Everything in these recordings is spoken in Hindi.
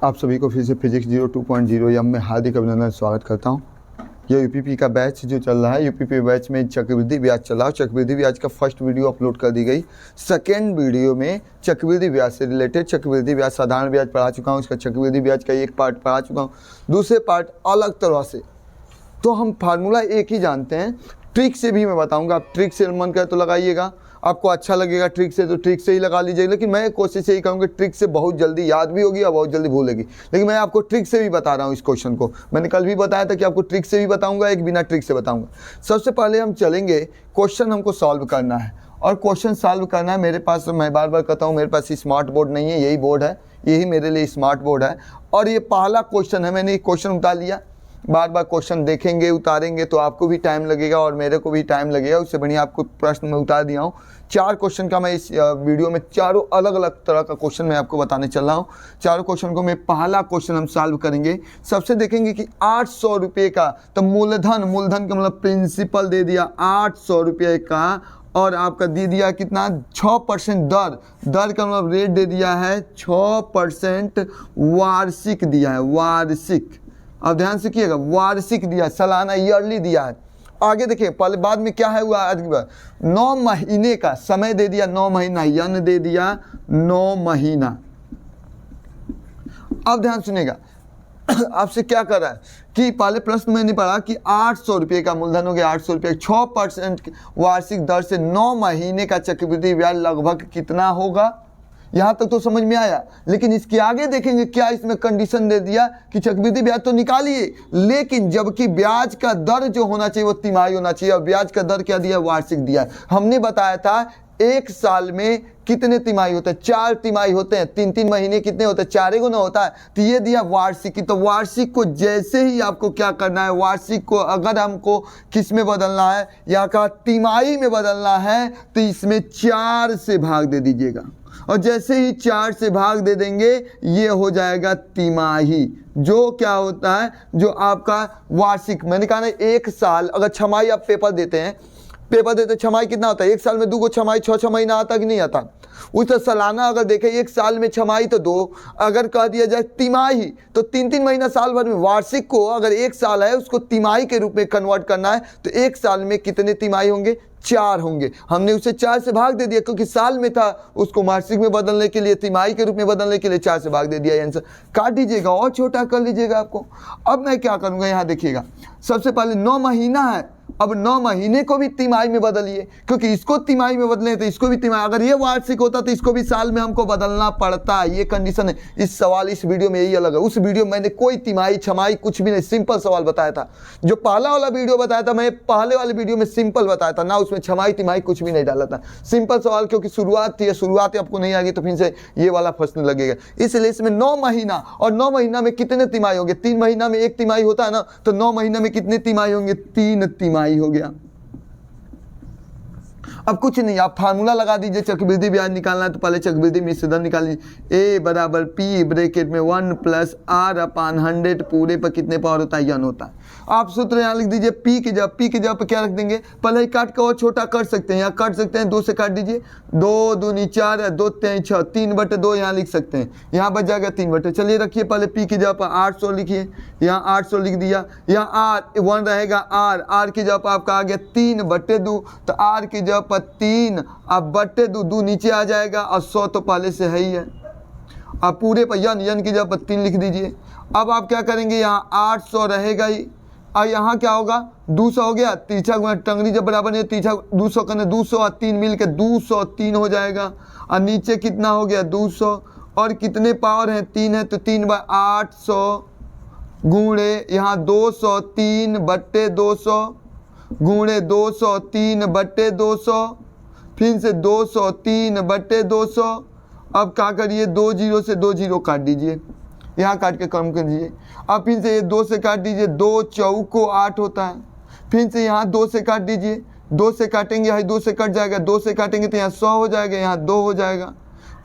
आप सभी को फिर से फिजिक्स 02.0 में हार्दिक अभिनंदन स्वागत करता हूं। यह यूपीपी का बैच जो चल रहा है, यूपीपी बैच में चक्रवृद्धि ब्याज चल रहा है। चक्रवृद्धि ब्याज का फर्स्ट वीडियो अपलोड कर दी गई। सेकेंड वीडियो में चक्रवृद्धि ब्याज से रिलेटेड चक्रवृद्धि ब्याज, साधारण ब्याज पढ़ा चुका हूँ, इसका चक्रवृद्धि ब्याज का एक पार्ट पढ़ा चुका हूँ, दूसरे पार्ट अलग तरह से। तो हम फार्मूला एक ही जानते हैं, ट्रिक से भी मैं बताऊँगा। आप ट्रिक से मन करे तो लगाइएगा, आपको अच्छा लगेगा ट्रिक से तो ट्रिक से ही लगा लीजिएगा। लेकिन मैं कोशिश यही करूँगी, ट्रिक से बहुत जल्दी याद भी होगी और बहुत जल्दी भूलेगी। लेकिन मैं आपको ट्रिक से भी बता रहा हूँ इस क्वेश्चन को। मैंने कल भी बताया था कि आपको ट्रिक से भी बताऊँगा, एक बिना ट्रिक से बताऊँगा। सबसे पहले हम चलेंगे, क्वेश्चन हमको सॉल्व करना है। और क्वेश्चन सॉल्व करना है, मेरे पास, मैं बार बार कहता हूँ, मेरे पास स्मार्ट बोर्ड नहीं है, यही बोर्ड है, यही मेरे लिए स्मार्ट बोर्ड है। और ये पहला क्वेश्चन है, मैंने क्वेश्चन उतार लिया। बार बार क्वेश्चन देखेंगे, उतारेंगे तो आपको भी टाइम लगेगा और मेरे को भी टाइम लगेगा। उससे बढ़िया आपको प्रश्न में उतार दिया हूँ। 4 क्वेश्चन का मैं इस वीडियो में चारों अलग अलग तरह का क्वेश्चन मैं आपको बताने चल रहा हूँ। चारों क्वेश्चन को मैं पहला क्वेश्चन हम सॉल्व करेंगे। सबसे देखेंगे कि 800 रुपये का, तो मूलधन का मतलब प्रिंसिपल दे दिया 800 रुपये का, और आपका दे दिया कितना, 6% दर का मतलब रेट दे दिया है 6% वार्षिक दिया है, वार्षिक। अब ध्यान से किएगा, वार्षिक दिया, सालाना ईयरली दिया है। आगे देखिए, पहले बाद में क्या है हुआ, 9 महीने का समय दे दिया, 9 महीना, यन दे दिया 9 महीना। अब ध्यान सुनिएगा, आपसे क्या कर रहा है कि पहले प्रश्न मैंने पढ़ा कि 800 रुपये का मूलधन हो गया, 800 रुपये, 6% वार्षिक दर से 9 महीने का चक्रवृद्धि ब्याज लगभग कितना होगा। यहाँ तक तो समझ में आया। लेकिन इसके आगे देखेंगे क्या इसमें कंडीशन दे दिया कि चक्रवृद्धि ब्याज तो निकालिए, लेकिन जबकि ब्याज का दर जो होना चाहिए वो तिमाही होना चाहिए। और ब्याज का दर क्या दिया, वार्षिक दिया। हमने बताया था एक साल में कितने तिमाही होते हैं, 4 तिमाही होते हैं, 3-3 महीने कितने होते हैं, 4 गुना होता है। तो ये दिया वार्षिक। तो वार्षिक को जैसे ही आपको क्या करना है, वार्षिक को अगर हमको किस में बदलना है, यहाँ का तिमाही में बदलना है, तो इसमें 4 से भाग दे दीजिएगा। और जैसे ही 4 से भाग दे देंगे, ये हो जाएगा तिमाही, जो क्या होता है, जो आपका वार्षिक। मैंने कहा ना, एक साल अगर छमाही आप पेपर देते छमाही कितना होता है, एक साल में 2 छमाही, 6 छमाही ना आता कि नहीं आता। उस तो सालाना अगर देखें, एक साल में छमाही तो 2, अगर कह दिया जाए तिमाही तो 3-3 महीना साल भर में। वार्षिक को अगर एक साल है उसको तिमाही के रूप में कन्वर्ट करना है, तो एक साल में कितने तिमाही होंगे, 4 होंगे। हमने उसे 4 से भाग दे दिया, क्योंकि साल में था, उसको वार्षिक में बदलने के लिए, तिमाही के रूप में बदलने के लिए 4 से भाग दे दिया। आंसर काट दीजिएगा और छोटा कर लीजिएगा आपको। अब मैं क्या करूँगा, यहाँ देखिएगा, सबसे पहले 9 महीना है, अब 9 महीने को भी तिमाही में बदलिए, क्योंकि इसको तिमाही में बदले तो इसको भी तिमाही। अगर ये वार्षिक होता तो इसको भी साल में हमको बदलना पड़ता है, ये कंडीशन है। इस सवाल, इस वीडियो में यही अलग है। उस वीडियो में मैंने कोई तिमाही छमाही कुछ भी नहीं, सिंपल सवाल बताया था। जो पहला वाला वीडियो बताया था, मैं पहले वाले वीडियो में सिंपल बताया था ना, उसमें छमाही तिमाही कुछ भी नहीं डाला था, सिंपल सवाल। क्योंकि शुरुआत थी, शुरुआत आपको नहीं आएगी तो फिर से ये वाला फंसने लगेगा। इसलिए इसमें 9 महीना, और 9 महीना में कितने तिमाही होंगे, 3 महीना में 1 तिमाही होता है ना, तो 9 महीना में कितने तिमाही होंगे, 3 तिमाही हो गया। अब कुछ नहीं, आप फार्मूला लगा दीजिए। चक्रवृद्धि ब्याज निकालना है तो पहले चक्रवृद्धि मिश्र दर निकाल लीजिए। A बराबर P ब्रैकेट में 1 + R/100 पूरे पर कितने पावर होता है, यन होता है। आप सूत्र यहाँ लिख दीजिए, P के जगह पर क्या रख देंगे, पहले ही काट के और छोटा कर सकते हैं, यहाँ काट सकते हैं, 2 से काट दीजिए, 2 दूनी 4, 2 3 6, 3/2 यहाँ लिख सकते हैं, यहाँ बच जाएगा 3/। चलिए रखिए, पहले P की जगह पर 800 लिखिए, यहाँ 800 लिख दिया, यहाँ R1 रहेगा, R की जगह पर आपका आ गया 3/2, तो R की जगह पर 3, अब बट्टे 2 नीचे आ जाएगा, और 100 तो पहले से है ही है। अब पूरे पर यन की जगह पर 3 लिख दीजिए। अब आप क्या करेंगे, यहाँ 800 रहेगा ही, और यहाँ क्या होगा, 200 हो गया, तीछा गुना टंगनी जब बराबर नहीं, तीछा 200 करने, 200 और 3 मिल के 203 हो जाएगा। और नीचे कितना हो गया, 200, और कितने पावर हैं, 3 है, तो 3/800 गुणे यहाँ 200, 3/200 गुणे 200, 3/200, फिर से 200, 3/200। अब क्या करिए, 2 0 से 2 0 काट दीजिए, यहाँ काट के कम कर दीजिए। अब फिर से ये 2 से काट दीजिए, 2 चौको 8 होता है। फिर से यहाँ 2 से काट दीजिए, 2 से काटेंगे, यहाँ 2 से कट जाएगा, 2 से काटेंगे तो यहाँ 100 हो जाएगा, यहाँ 2 हो जाएगा।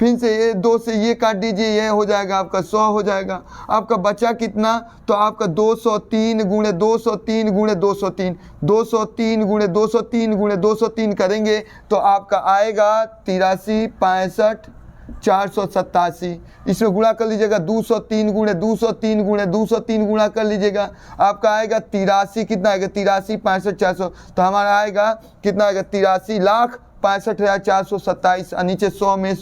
फिर से ये 2 से ये काट दीजिए, ये हो जाएगा आपका 100 हो जाएगा। आपका बचा कितना, तो आपका 203 गुणे 203 गुणे 203, 203 गुणे 203 गुणे 203 करेंगे तो आपका आएगा 83 65 487, इसमें गुणा कर लीजिएगा 203 गुणे 203 गुणे 203 गुणा कर लीजिएगा, आपका आएगा 83, कितना आएगा 83 65 400, तो हमारा आएगा कितना आएगा 83,65,427, और नीचे 100 में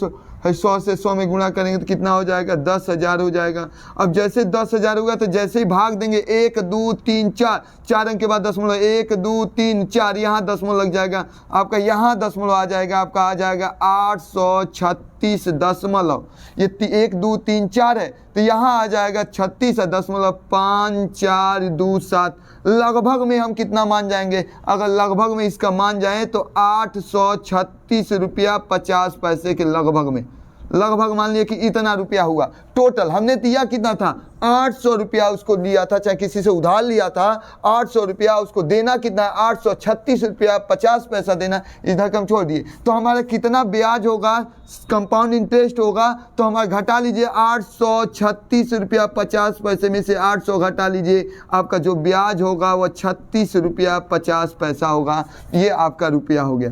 100 से 100 में गुणा करेंगे तो कितना हो जाएगा 10,000 हो जाएगा। अब जैसे 10,000 होगा तो जैसे ही भाग देंगे 1 2 3 4, 4 अंक के बाद दशमलव 1 2 3 4, यहाँ दशमलव लग जाएगा, आपका यहाँ दशमलव आ जाएगा, आपका आ जाएगा 836 ये 1 2 3 4 है तो यहाँ आ जाएगा 36.5427। लगभग में हम कितना मान जाएंगे, अगर लगभग में इसका मान जाएं तो 836 रुपया 50 पैसे के लगभग में, लगभग मान लिया कि इतना रुपया हुआ। टोटल हमने दिया कितना था 800 रुपया उसको दिया था, चाहे किसी से उधार लिया था 800 रुपया, उसको देना कितना है 836 रुपया 50 पैसा देना, इधर कम छोड़ दिए तो हमारा कितना ब्याज होगा, कंपाउंड इंटरेस्ट होगा, तो हमारा घटा लीजिए 836 रुपया 50 पैसे में से 800 घटा लीजिए, आपका जो ब्याज होगा वह 36 रुपया 50 पैसा होगा। ये आपका रुपया हो गया।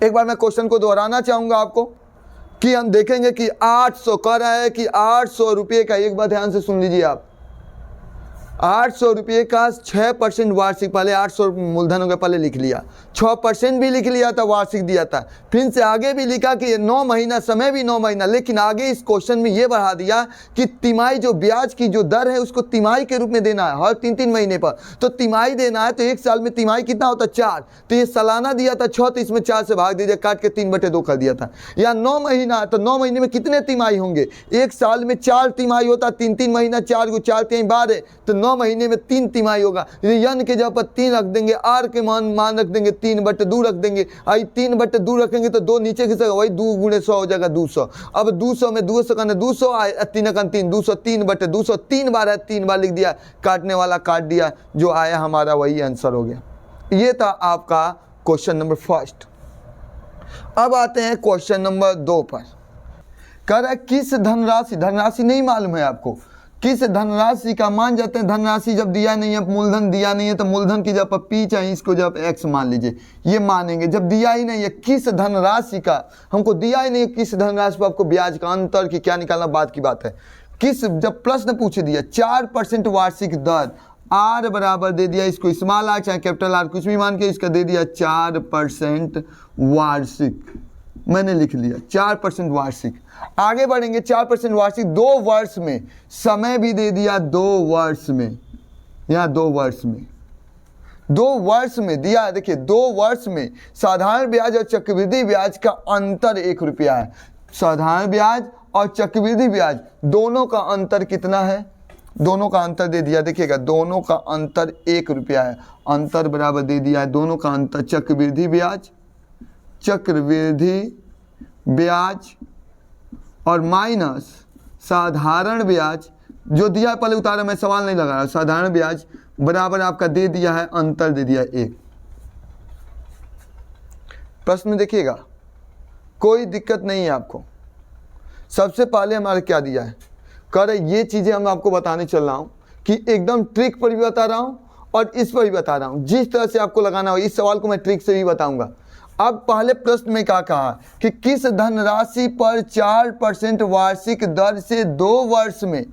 एक बार मैं क्वेश्चन को दोहराना चाहूँगा आपको कि हम देखेंगे कि 800 कह रहा है कि 800 रुपये का, एक बार ध्यान से सुन लीजिए आप, 800 रुपये का 6% वार्षिक, पहले 800 मूलधन हो गया, पहले लिख लिया, 6% भी लिख लिया था, वार्षिक दिया था, फिर से आगे भी लिखा कि 9 महीना, समय भी 9 महीना, लेकिन आगे इस क्वेश्चन में ये बढ़ा दिया कि तिमाही जो ब्याज की जो दर है उसको तिमाही के रूप में देना है, हर 3-3 महीने पर, तो तिमाही देना है, तो एक साल में तिमाही कितना होता है 4, तो ये सालाना दिया था 6, तो इसमें 4 से भाग दीजिए, काट के 3/2 कर दिया था। या 9 महीना, तो 9 महीने में कितने तिमाही होंगे, एक साल में 4 तिमाही होता, 3-3 महीना, 4 को 4 3 12, तो 9 महीने में 3 तिमाही होगा। यन के जगह पर 3 रख देंगे, आर के मान रख देंगे 3/2 रख देंगे, आई 3/2 रखेंगे तो 2 नीचे की जगह वही 2 गुणे 100 हो जाएगा 200। अब 200 में 200 का 200 आए, 3 का 3 200, 3/200 3 बार है, 3 बार लिख दिया, काटने वाला काट दिया, जो आया हमारा वही आंसर हो गया। ये था आपका क्वेश्चन नंबर 1। अब आते हैं क्वेश्चन नंबर 2 पर। कह रहा है किस धनराशि, धनराशि नहीं मालूम है आपको, किस धनराशि का मान जाते हैं, धनराशि जब दिया नहीं है, मूलधन दिया नहीं है, तो मूलधन की जब पी चाहिए, इसको जब x मान लीजिए, ये मानेंगे। जब दिया ही नहीं है, किस धनराशि का, हमको दिया ही नहीं है, किस धनराशि पर आपको ब्याज का अंतर की क्या निकालना, बात की बात है। किस, जब प्रश्न पूछ दिया 4% वार्षिक दर, आर बराबर दे दिया, इसको स्मॉल आर चाहे कैपिटल आर कुछ भी मान के, इसका दे दिया 4% वार्षिक, मैंने लिख लिया 4% वार्षिक। आगे बढ़ेंगे, 4% वार्षिक 2 वर्ष में, समय भी दे दिया 2 वर्ष में, यहाँ 2 वर्ष में, 2 वर्ष में दिया, देखिए 2 वर्ष में साधारण ब्याज और चक्रवृद्धि ब्याज का अंतर 1 रुपया है। साधारण ब्याज और चक्रवृद्धि ब्याज दोनों का अंतर कितना है, दोनों का अंतर दे दिया, देखिएगा दोनों का अंतर 1 रुपया है, अंतर बराबर दे दिया है, दोनों का अंतर चक्रवृद्धि ब्याज और माइनस साधारण ब्याज, जो दिया है पहले उतारा, मैं सवाल नहीं लगा रहा, साधारण ब्याज बराबर आपका दे दिया है, अंतर दे दिया 1। प्रश्न देखिएगा, कोई दिक्कत नहीं है आपको। सबसे पहले हमारा क्या दिया है, कह रहे ये चीज़ें हम आपको बताने चल रहा हूँ कि एकदम ट्रिक पर भी बता रहा हूँ और इस पर भी बता रहा हूँ, जिस तरह से आपको लगाना हो, इस सवाल को मैं ट्रिक से भी बताऊँगा। अब पहले प्रश्न में क्या कहा कि किस धनराशि पर 4% वार्षिक दर से 2 वर्ष में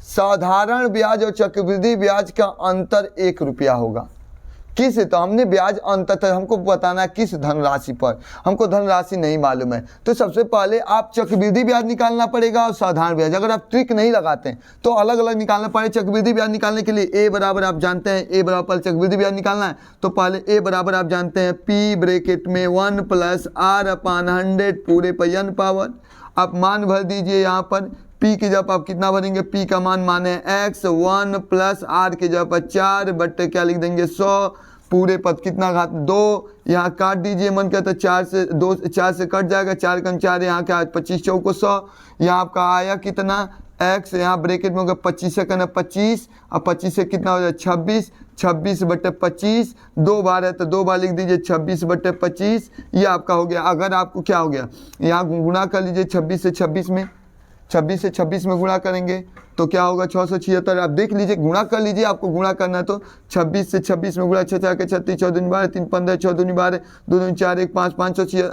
साधारण ब्याज और चक्रवृद्धि ब्याज का अंतर 1 रुपया होगा। किस, तो हमने ब्याज अंतर हमको बताना है किस धनराशि पर, हमको धनराशि नहीं मालूम है, तो सबसे पहले आप चक्रवृद्धि ब्याज निकालना पड़ेगा और साधारण ब्याज। अगर आप ट्रिक नहीं लगाते हैं तो अलग अलग निकालना पड़ेगा। चक्रवृद्धि ब्याज निकालने के लिए ए बराबर आप जानते हैं, ए बराबर चक्रवृद्धि ब्याज निकालना है तो पहले ए बराबर आप जानते हैं पी ब्रैकेट में 1 + r/100 पूरे पर n पावर। आप मान भर दीजिए यहाँ पर, P की जब आप कितना भरेंगे, P का मान माने x, 1 + r के जब 4 बट्टे क्या लिख देंगे 100 पूरे पद कितना घात 2, यहाँ काट दीजिए, मन कहता है 4 से 2 4 से कट जाएगा, 4 कम 4 यहाँ क्या 25 चौको 100, यहाँ आपका आया कितना x, यहाँ ब्रैकेट में होगा 25 से करना 25 और 25 से कितना हो जाए 26, 26/25, 2 बार है तो 2 बार लिख दीजिए 26/25, ये आपका हो गया। अगर आपको क्या हो गया, यहाँ गुणा कर लीजिए 26 से 26 में, 26 से 26 में गुणा करेंगे तो क्या होगा 676। आप देख लीजिए, गुणा कर लीजिए, आपको गुणा करना है तो 26 से 26 में गुणा 6 के 36, 14 12 3 15 14 12 2 4 1 5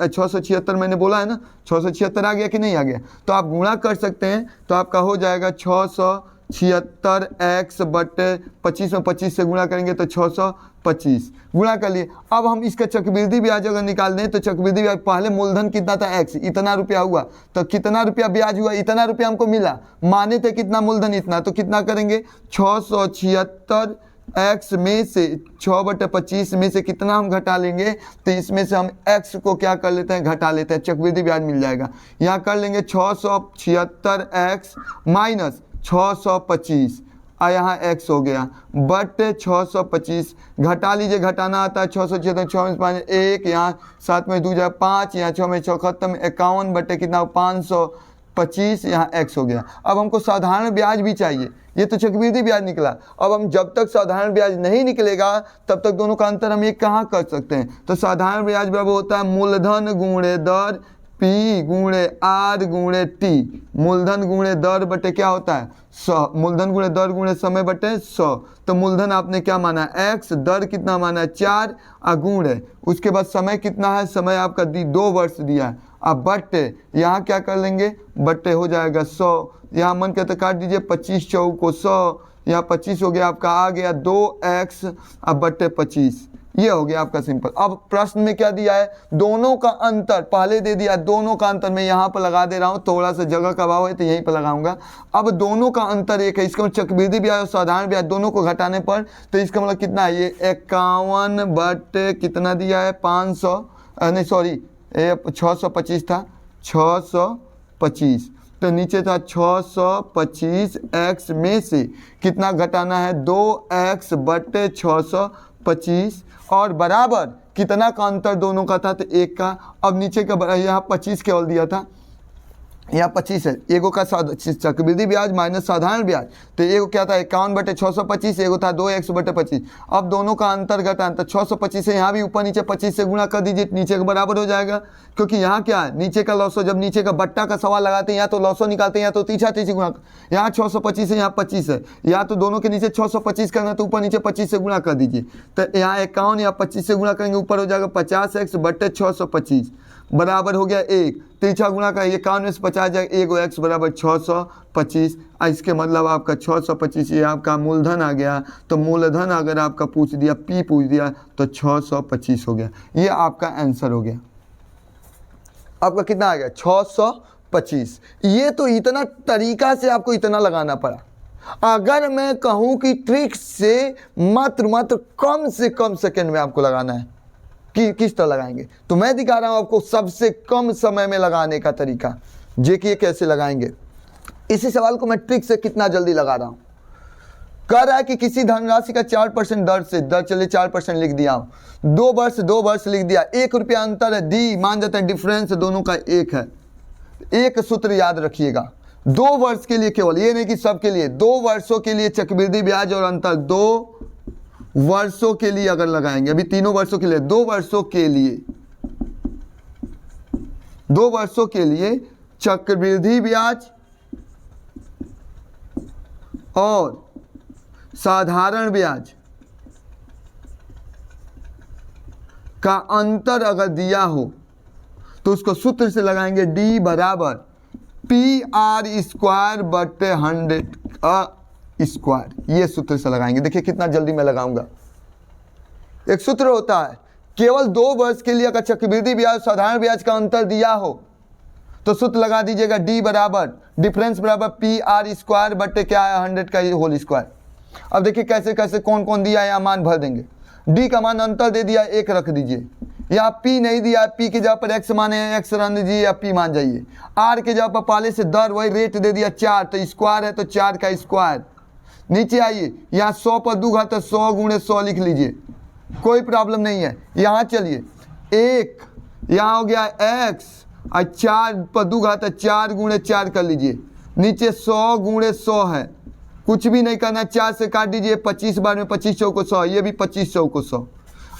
676 मैंने बोला है ना, 676 आ गया कि नहीं आ गया। तो आप गुणा कर सकते हैं, तो आपका हो जाएगा 676 x बटे 25 में 25 से गुणा करेंगे तो 625 गुणा कर लिए। अब हम इसका चक्रवृद्धि ब्याज अगर निकाल दें तो चक्रवृद्धि ब्याज पहले मूलधन कितना था x, इतना रुपया हुआ, तो कितना रुपया ब्याज हुआ, इतना रुपया हमको मिला, माने थे कितना मूलधन इतना, तो कितना करेंगे 676 x में से 6/25 में से कितना हम घटा लेंगे, तो इसमें से हम x को क्या कर लेते हैं, घटा लेते हैं, चक्रवृद्धि ब्याज मिल जाएगा। यहाँ कर लेंगे 676 x माइनस 625 और यहाँ x हो गया बटे 625, घटा लीजिए, घटाना आता है 676 6 में 5 1, यहाँ 7 में 2 जाए 5, यहाँ 6 में 6 खत्म 51 बटे कितना 525, यहाँ x हो गया। अब हमको साधारण ब्याज भी चाहिए, ये तो चक्रवृद्धि ब्याज निकला। अब हम जब तक साधारण ब्याज नहीं निकलेगा तब तक दोनों का अंतर हम ये कहाँ कर सकते हैं, तो साधारण ब्याज बराबर होता है मूलधन गुणे दर P गुणे R गुणे T, मूलधन गुणे दर बटे क्या होता है 100, मूलधन गुणे दर गुणे समय बटे 100। तो मूलधन आपने क्या माना x, दर कितना माना 4 और गुणे उसके बाद समय कितना है, समय आपका 2 वर्ष दिया है। अब बट्टे यहाँ क्या कर लेंगे, बट्टे हो जाएगा 100, यहाँ मन कहते काट दीजिए 25 चौक को 100, यहाँ 25 हो गया आपका, आ गया 2x अब बट्टे 25, ये हो गया आपका सिंपल। अब प्रश्न में क्या दिया है, दोनों का अंतर पहले दे दिया, दोनों का अंतर मैं यहाँ पर लगा दे रहा हूँ, थोड़ा सा जगह का अभाव है तो यहीं पर लगाऊंगा। अब दोनों का अंतर एक है, इसका चक्रवृद्धि ब्याज और साधारण ब्याज दोनों को घटाने पर तो इसका मतलब कितना है, ये 51 बटे कितना दिया है 500 नहीं सॉरी 625 था 625, तो नीचे था 625 x में से कितना घटाना है 2x बटे 625 और बराबर कितना का अंतर दोनों का था, तो 1 का। अब नीचे का यहाँ 25 केवल दिया था, यहाँ 25 है, एगो का चक्रवृद्धि ब्याज माइनस साधारण ब्याज, तो एगो क्या था 51 बटे 625, एगो था 2x बटे 25। अब दोनों का अंतर घटाना, तो 625 से यहाँ भी ऊपर नीचे 25 से गुणा कर दीजिए, नीचे के बराबर हो जाएगा, क्योंकि यहाँ क्या है नीचे का लॉसो, जब नीचे का बट्टा का सवाल लगाते हैं या तो लॉसो निकालते हैं या तो तीछा तीछी गुणा, यहाँ 625 है यहाँ 25 है, या तो दोनों के नीचे 625 करना तो ऊपर नीचे 25 से गुणा कर दीजिए, तो यहाँ 51 या 25 से गुणा करेंगे ऊपर हो जाएगा 50x बटे 625 बराबर हो गया 1, तीछा गुणा का 51 में से 50 जाएगा, एगो x बराबर 625। इसके मतलब आपका 625 ये आपका मूलधन आ गया, तो मूलधन अगर आपका पूछ दिया P पूछ दिया तो 625 हो गया, ये आपका आंसर हो गया। आपका कितना आ गया 625। ये तो इतना तरीका से आपको इतना लगाना पड़ा। अगर मैं कहूँ कि ट्रिक से मात्र कम से कम सेकंड में आपको लगाना है कि किस तरह लगाएंगे, तो मैं दिखा रहा हूं आपको सबसे कम समय में लगाने का तरीका। देखिए कैसे लगाएंगे। इसी सवाल को मैं ट्रिक से कितना जल्दी लगा रहा हूं। कह रहा है कि किसी धनराशि का 4% दर से, दर चलिए 4% लिख दिया हूं, 2 वर्ष लिख दिया, 1 रुपया अंतर है, डी मान जाते हैं डिफरेंस दोनों का 1 है। एक सूत्र याद रखिएगा, 2 वर्ष के लिए केवल, ये नहीं कि सबके लिए, 2 वर्षों के लिए चक्रवृद्धि ब्याज और अंतर 2 वर्षों के लिए अगर लगाएंगे, अभी 3 वर्षों के लिए, 2 वर्षों के लिए, 2 वर्षों के लिए चक्रवृद्धि ब्याज और साधारण ब्याज का अंतर अगर दिया हो तो उसको सूत्र से लगाएंगे, डी बराबर PR² बटे 100 स्क्वायर, ये सूत्र से लगाएंगे। देखिए कितना जल्दी मैं लगाऊंगा। एक सूत्र होता है, केवल 2 वर्ष के लिए अगर चक्रवृद्धि ब्याज साधारण ब्याज का अंतर दिया हो तो सूत्र लगा दीजिएगा, डी बराबर डिफरेंस बराबर PR² बटे क्या है 100 का होल स्क्वायर। अब देखिए कैसे कैसे कौन कौन दिया है, मान भर देंगे। डी का मान अंतर दे दिया 1 रख दीजिए, यहाँ P नहीं दिया, P के जगह पर x माने x रन दीजिए या P मान जाइए। R के जगह पर पहले से दर वही रेट दे दिया 4, तो स्क्वायर है तो 4 का स्क्वायर। नीचे आइए, यहाँ 100 पर 2 घात 100 गुणे 100 लिख लीजिए, कोई प्रॉब्लम नहीं है। यहाँ चलिए 1, यहाँ हो गया x और 4 पर 2 घात 4 गुणे 4 कर लीजिए, नीचे 100 गुणे 100 है, कुछ भी नहीं करना, 4 से काट दीजिए, 25 बार में 25 चौको 100, ये भी 25 चौको 100।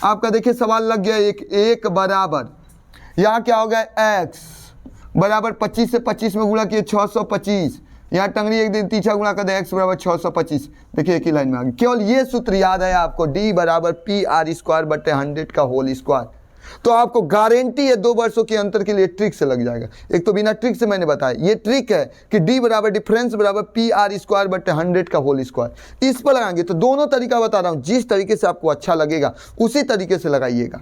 आपका देखिए सवाल लग गया, एक बराबर, यहाँ क्या हो गया x बराबर 25 से 25 में गुणा किए 625, यहाँ टंगड़ी एक दिन तीसरा गुणा कर दे x बराबर 625। देखिए एक ही लाइन में आ गया। केवल ये सूत्र याद है आपको, d बराबर पी आर स्क्वायर बटे 100 का होल स्क्वायर। तो आपको गारंटी है 2 वर्षों के अंतर के लिए ट्रिक से लग जाएगा। एक तो बिना ट्रिक से मैंने बताया, ये ट्रिक है कि d बराबर डिफरेंस बराबर पी आर स्क्वायर बटे 100 का होल स्क्वायर। इस पर लगाएंगे तो दोनों तरीका बता रहा हूँ, जिस तरीके से आपको अच्छा लगेगा उसी तरीके से लगाइएगा।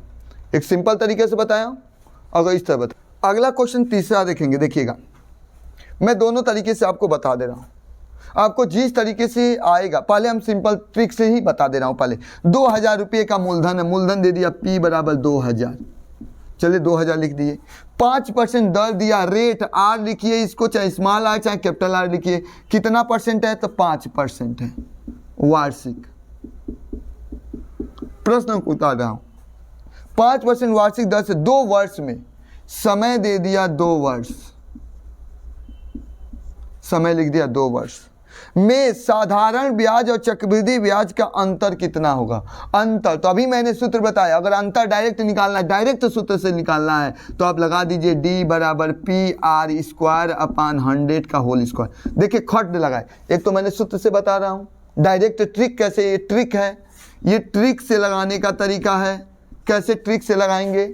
एक सिंपल तरीके से बताया अगर इस तरह बता। अगला क्वेश्चन तीसरा देखेंगे, देखिएगा मैं दोनों तरीके से आपको बता दे रहा हूँ, आपको जिस तरीके से आएगा। पहले हम सिंपल ट्रिक से ही बता दे रहा हूँ। पहले 2000 रुपये का मूलधन है, मूलधन दे दिया p बराबर 2000, चलिए 2000 लिख दिए। 5% दर दिया, रेट r लिखिए, इसको चाहे स्मॉल आर चाहे कैपिटल आर लिखिए। कितना परसेंट है तो 5% है वार्षिक। प्रश्न बता रहा हूँ, 5% वार्षिक दर से 2 वर्ष में, समय दे दिया 2 वर्ष, समय लिख दिया 2 वर्ष में साधारण ब्याज और चक्रवृद्धि ब्याज का अंतर कितना होगा। अंतर तो अभी मैंने सूत्र बताया, अगर अंतर डायरेक्ट निकालना है, डायरेक्ट सूत्र से निकालना है तो आप लगा दीजिए d बराबर पी आर स्क्वायर अपान 100 का होल स्क्वायर। देखिए खट लगाए, एक तो मैंने सूत्र से बता रहा हूँ, डायरेक्ट ट्रिक कैसे, ये ट्रिक है, ये ट्रिक से लगाने का तरीका है। कैसे ट्रिक से लगाएंगे,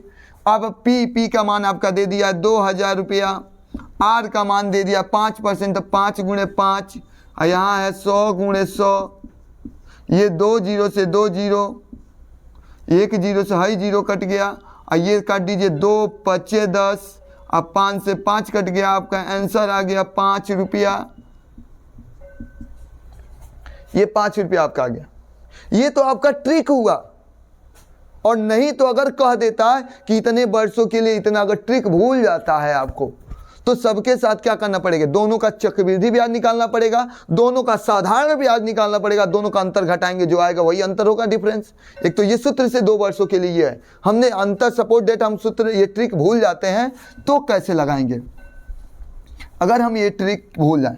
अब पी का मान आपका दे दिया 2000 रुपया, आर का मान दे दिया 5%, तो 5 गुणे 5, और यहाँ है 100 गुणे 100, ये 2 जीरो से 2 जीरो, 1 जीरो से हाई जीरो कट गया, और ये काट दीजिए 2 पचे 10, अब 5 से 5 कट गया, आपका आंसर आ गया 5 रुपया। ये 5 रुपया आपका आ गया। ये तो आपका ट्रिक हुआ। और नहीं तो अगर कह देता है कि इतने वर्षों के लिए इतना, अगर ट्रिक भूल जाता है आपको तो सबके साथ क्या करना पड़ेगा, दोनों का चक्रवृद्धि ब्याज निकालना पड़ेगा, दोनों का साधारण ब्याज निकालना पड़ेगा, दोनों का अंतर घटाएंगे, जो आएगा वही अंतर होगा, डिफरेंस। एक तो ये सूत्र से 2 वर्षों के लिए है, हमने अंतर सपोर्ट डेट, हम सूत्र ये ट्रिक भूल जाते हैं तो कैसे लगाएंगे। अगर हम ये ट्रिक भूल जाए,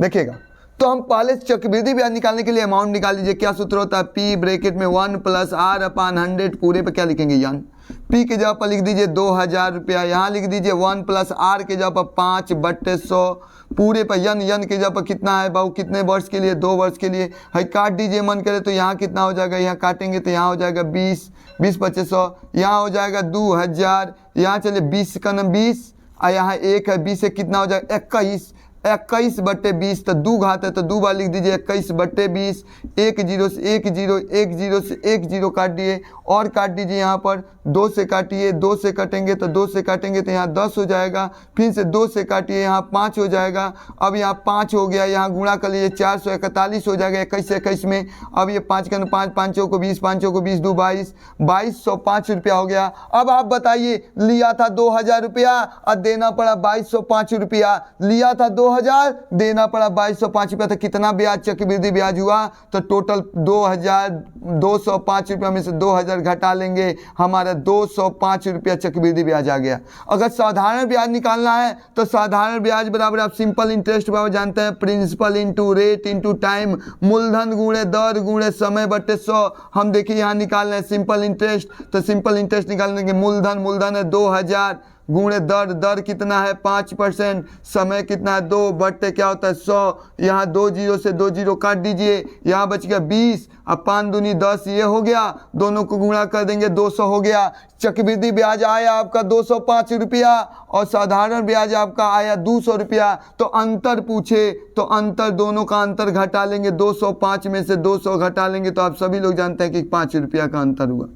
देखिएगा, तो हम पहले चक्रवृद्धि ब्याज निकालने के लिए अमाउंट निकाल लीजिए। क्या सूत्र होता है, p ब्रैकेट में 1 प्लस आर अपान 100, पूरे पे क्या लिखेंगे यन, p के जगह पर लिख दीजिए 2000 रुपया, यहाँ लिख दीजिए 1 प्लस आर के जगह पर 5 बट्टे 100, पूरे पर यन के जगह पर कितना है बाबू, कितने वर्ष के लिए, 2 वर्ष के लिए। है काट दीजिए मन करे तो यहाँ कितना हो जाएगा, यहाँ काटेंगे तो यहाँ हो जाएगा 20, 20 पच्चे 100, यहाँ हो जाएगा 2000, यहाँ चलिए 20 का न 20, और यहाँ 1 है, 20 से कितना हो जाएगा 21, 21 बट्टे 20, तो 2 घात है तो 2 बार लिख दीजिए 21 बट्टे 20, 1 जीरो से 1 जीरो, 1 जीरो से 1 जीरो काट दिए, और काट दीजिए यहाँ पर 2 से काटिए, 2 से काटेंगे तो 2 से काटेंगे तो यहाँ 10 हो जाएगा, फिर से 2 से काटिए यहाँ 5 हो जाएगा, अब यहाँ 5 हो गया, यहाँ गुणा कर लीजिए 441 हो जाएगा 21 से 21 में। अब ये 5 का 5, 5 को 20, 5 को 20, 2 22, 2205 रुपया हो गया। अब आप बताइए, लिया था 2000 रुपया और देना पड़ा 2205 रुपया, लिया था 2000 देना पड़ा 2205 रुपया, तो कितना ब्याज चक्रवृद्धि ब्याज हुआ, तो टोटल 2205 रुपया में से 2000 घटा लेंगे, हमारा 205 रुपया चक्रवृद्धि ब्याज आ गया। अगर साधारण ब्याज निकालना है तो साधारण ब्याज बराबर आप सिंपल इंटरेस्ट बराबर जानते हैं, principal into rate into time, मूलधन गुणे दर गुणे समय बटे 100। हम देखिए यहाँ निकालना है सिंपल इंटरेस्ट, तो सिंपल इंटरेस्ट निकालने के मूलधन है 2000 गुणे दर कितना है 5%, समय कितना है 2 बट्टे क्या होता है 100, यहाँ 2 जीरो से 2 जीरो काट दीजिए, यहाँ बच गया 20, अब 5 दूनी 10, ये हो गया, दोनों को गुणा कर देंगे 200 हो गया। चक्रवृद्धि ब्याज आया आपका 205 रुपया और साधारण ब्याज आपका आया 200 रुपया। तो अंतर पूछे तो अंतर, दोनों का अंतर घटा लेंगे, 205 में से 200 घटा लेंगे, तो आप सभी लोग जानते हैं कि 5 रुपया का अंतर हुआ,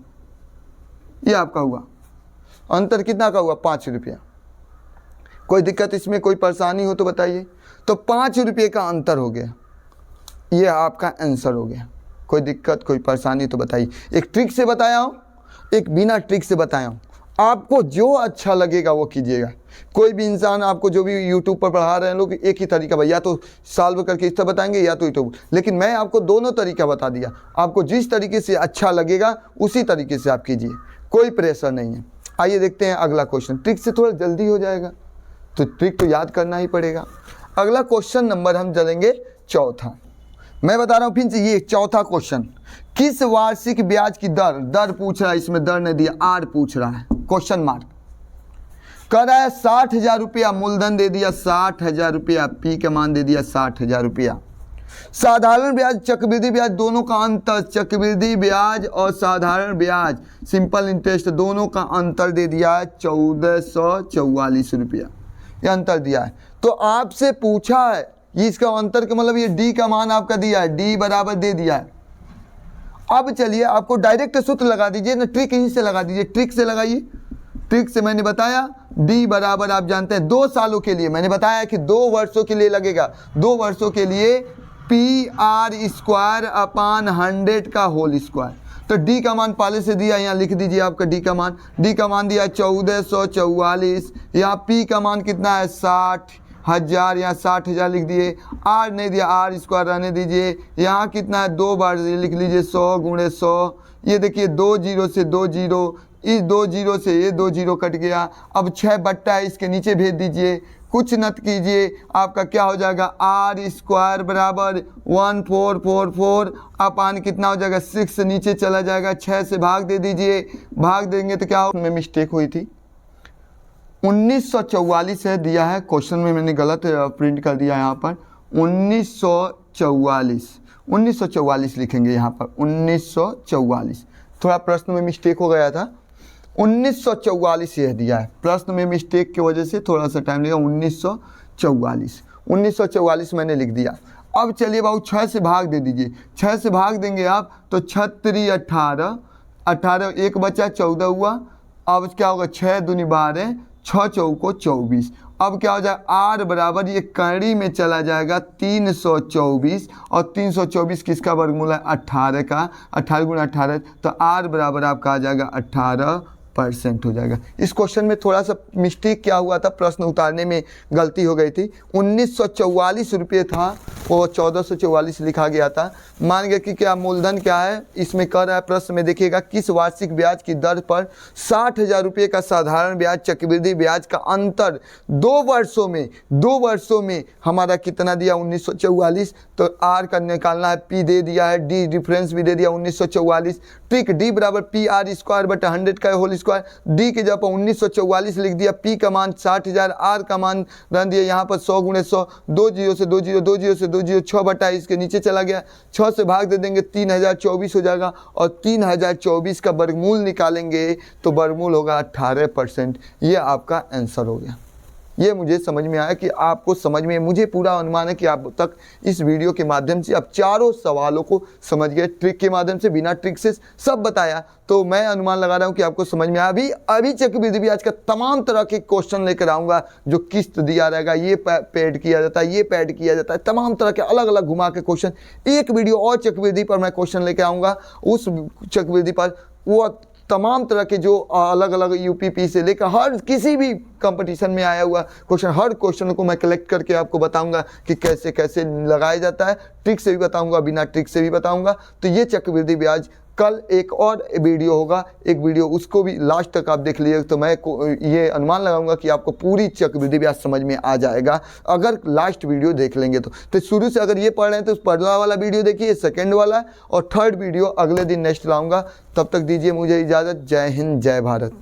ये आपका हुआ अंतर। कितना का हुआ 5 रुपया। कोई दिक्कत इसमें, कोई परेशानी हो तो बताइए। तो 5 रुपये का अंतर हो गया, ये आपका आंसर हो गया। कोई दिक्कत कोई परेशानी तो बताइए। एक ट्रिक से बताया हूँ, एक बिना ट्रिक से बताया हूँ, आपको जो अच्छा लगेगा वो कीजिएगा। कोई भी इंसान आपको जो भी यूट्यूब पर पढ़ा रहे हैं लोग, एक ही तरीका भाई, या तो सॉल्व करके इस तरह बताएंगे या तो यूट्यूब, लेकिन मैं आपको दोनों तरीका बता दिया। आपको जिस तरीके से अच्छा लगेगा उसी तरीके से आप कीजिए, कोई प्रेशर नहीं है। आइए देखते हैं अगला क्वेश्चन। ट्रिक से थोड़ा जल्दी हो जाएगा, तो ट्रिक तो याद करना ही पड़ेगा। अगला क्वेश्चन नंबर हम चलेंगे चौथा। मैं बता रहा हूँ फिर से, ये चौथा क्वेश्चन, किस वार्षिक ब्याज की दर पूछ रहा है, इसमें दर नहीं दिया, आर पूछ रहा है, क्वेश्चन मार्क। कर रहा है 60,000 रुपया, मूलधन दे दिया 60,000 रुपया, पी का मान दे दिया 60,000 रुपया। साधारण ब्याज चक्रवृद्धि ब्याज दोनों का अंतर, चक्रवृद्धि ब्याज और साधारण ब्याज सिंपल इंटरेस्ट दोनों का अंतर दे दिया है 1444 रुपया, ये अंतर दिया है। तो आपसे पूछा है ये इसका अंतर का मतलब ये डी का मान आपका दिया है, डी बराबर दे दिया है। अब चलिए आपको डायरेक्ट सूत्र लगा दीजिए ना, ट्रिक यहीं से लगा दीजिए, ट्रिक से लगाइए। ट्रिक से मैंने बताया डी बराबर आप जानते हैं 2 सालों के लिए, मैंने बताया कि 2 वर्षों के लिए लगेगा, 2 वर्षों के लिए पी आर स्क्वायर अपान 100 का होल स्क्वायर। तो डी का मान पहले से दिया, यहाँ लिख दीजिए आपका डी का मान, डी का मान दिया 1444, यहाँ पी का मान कितना है 60,000, यहाँ 60,000 लिख दिए, आर नहीं दिया, आर स्क्वायर रहने दीजिए, यहाँ कितना है 2 बार लिख लीजिए 100 गुणे 100, ये देखिए 2 जीरो से 2 जीरो, इस 2 जीरो से ये 2 जीरो कट गया। अब 6 बट्टा है इसके नीचे भेज दीजिए, कुछ नत कीजिए, आपका क्या हो जाएगा आर स्क्वायर बराबर 1444 अपान कितना हो जाएगा 6 नीचे चला जाएगा, 6 से भाग दे दीजिए, भाग देंगे तो क्या हो, में मिस्टेक हुई थी 1944 है दिया है क्वेश्चन में, मैंने गलत प्रिंट कर दिया यहाँ पर 1944 लिखेंगे यहाँ पर 1944, थोड़ा प्रश्न में मिस्टेक हो गया था, 1944 यह दिया है, प्रश्न में मिस्टेक की वजह से थोड़ा सा टाइम लगेगा, 1944 मैंने लिख दिया। अब चलिए बाबू 6 से भाग दे दीजिए, 6 से भाग देंगे आप तो 6 18, 18 एक बचा 14 हुआ, अब क्या होगा 6 दूनी 12, 6 चौको 24, अब क्या हो जाएगा आर बराबर ये कड़ी में चला जाएगा 324, और 324 किसका वर्गमूल है 18 का, 18 गुणा 18, तो आर बराबर आपका आ जाएगा 18% हो जाएगा। इस क्वेश्चन में थोड़ा सा मिस्टेक क्या हुआ था, प्रश्न उतारने में गलती हो गई थी, 1944 रुपये था वो 1444 लिखा गया था। मान गया कि क्या मूलधन क्या है, इसमें कर रहा है प्रश्न में देखिएगा, किस वार्षिक ब्याज की दर पर 60,000 रुपये का साधारण ब्याज चक्रवृद्धि ब्याज का अंतर 2 वर्षों में हमारा कितना दिया 1944, तो आर का निकालना है, पी दे दिया है, डी डिफरेंस भी दे दिया 1944, ट्रिक डी बराबर पी आर स्क्वायर बटा 100 का होल स्क्वायर, डी के जगह पर 1944 लिख दिया, पी का मान 60,000, आर का मान रख दिया यहाँ पर 100 गुणे 100, 2 जीरो से 2 जीरो, 2 जीरो से 2 जीरो, 6 बटा इसके नीचे चला गया, 6 से भाग दे देंगे 3024 हो जाएगा, और 3024 का वर्गमूल निकालेंगे तो वर्गमूल होगा 18%। ये आपका आंसर हो गया। ये मुझे समझ में आया कि आपको समझ में, मुझे पूरा अनुमान है कि आप तक इस वीडियो के माध्यम से आप चारों सवालों को समझ गए, ट्रिक के माध्यम से, बिना ट्रिक से सब बताया, तो मैं अनुमान लगा रहा हूं कि आपको समझ में आया। अभी चक्रवृद्धि ब्याज का तमाम तरह के क्वेश्चन लेकर आऊँगा, जो किस्त दिया रहेगा, ये पैड किया जाता है, ये पैड किया जाता है, तमाम तरह के अलग अलग घुमा के क्वेश्चन, एक वीडियो और चक्रवृद्धि पर मैं क्वेश्चन लेकर आऊँगा, उस चक्रवृद्धि पर वो तमाम तरह के जो अलग अलग यूपीपी से लेकर हर किसी भी कंपटीशन में आया हुआ क्वेश्चन, हर क्वेश्चन को मैं कलेक्ट करके आपको बताऊंगा कि कैसे कैसे लगाया जाता है, ट्रिक से भी बताऊंगा, बिना ट्रिक से भी बताऊंगा। तो ये चक्रवृद्धि ब्याज, कल एक और वीडियो होगा, एक वीडियो उसको भी लास्ट तक आप देख लीजिए, तो मैं ये अनुमान लगाऊंगा कि आपको पूरी चक्रवृद्धि ब्याज समझ में आ जाएगा अगर लास्ट वीडियो देख लेंगे तो शुरू से अगर ये पढ़ रहे हैं तो पहला वाला वीडियो देखिए, सेकंड वाला, और थर्ड वीडियो अगले दिन नेक्स्ट लाऊंगा। तब तक दीजिए मुझे इजाज़त। जय हिंद, जय भारत।